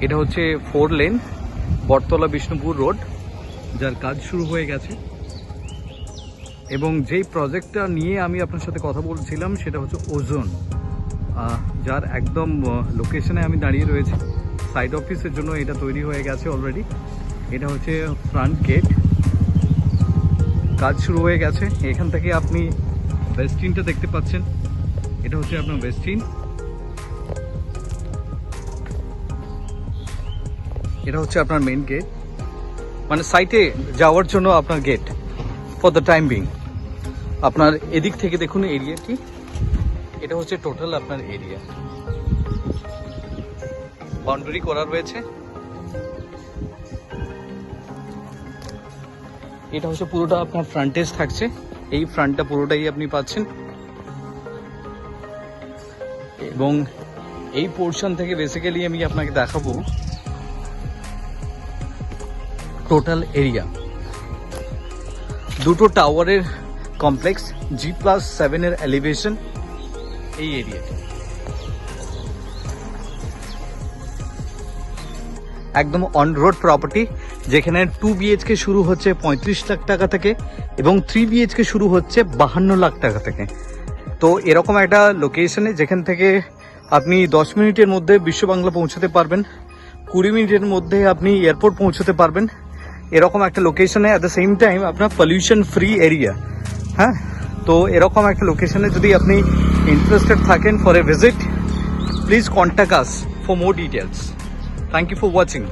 এটা হচ্ছে 4 লেন বটতলা বিষ্ণুপুর রোড, যার কাজ শুরু হয়ে গেছে। এবং যেই প্রজেক্টটা নিয়ে আমি আপনার সাথে কথা বলছিলাম সেটা হচ্ছে ওজোন, যার একদম লোকেশনে আমি দাঁড়িয়ে রয়েছি। সাইড অফিসের জন্য এটা তৈরি হয়ে গেছে অলরেডি। এটা হচ্ছে ফ্রন্ট গেট, কাজ শুরু হয়ে গেছে। এখান থেকে আপনি ওয়েস্টিনটা দেখতে পাচ্ছেন, এটা হচ্ছে আপনার ওয়েস্টিন। এটা হচ্ছে আপনার মেইন গেট, মানে সাইটে যাওয়ার জন্য আপনার gate for the time being. আপনার এদিক থেকে দেখুন এরিয়াটি, এটা হচ্ছে টোটাল আপনার এরিয়া, বাউন্ডারি করা রয়েছে। এটা হচ্ছে পুরোটা আপনার ফ্রন্টেজ থাকছে, এই ফ্রন্টটা পুরোটাই আপনি পাচ্ছেন। এবং এই পোর্শন থেকে বেসিক্যালি আমি আপনাকে দেখাবো টোটাল এরিয়া। দুটো টাওয়ারের কমপ্লেক্স, G+7 এর এলিভেশন এই এরিয়াতে। একদম অন রোড প্রপার্টি, যেখানে 2 BHK শুরু হচ্ছে 35 লাখ টাকা থেকে এবং 3 BHK শুরু হচ্ছে 52 লাখ টাকা থেকে। তো এরকম একটা লোকেশনে যেখান থেকে আপনি 10 মিনিটের মধ্যে বিশ্ব বাংলা পৌঁছাতে পারবেন, 20 মিনিটের মধ্যে আপনি এয়ারপোর্ট পৌঁছাতে পারবেন, এরকম একটা লোকেশনে অ্যাট দ্য সেম টাইম আপনার পলিউশন ফ্রি এরিয়া। হ্যাঁ, তো এরকম একটা লোকেশনে যদি আপনি ইন্টারেস্টেড থাকেন for a visit, please contact us for more details. Thank you for watching.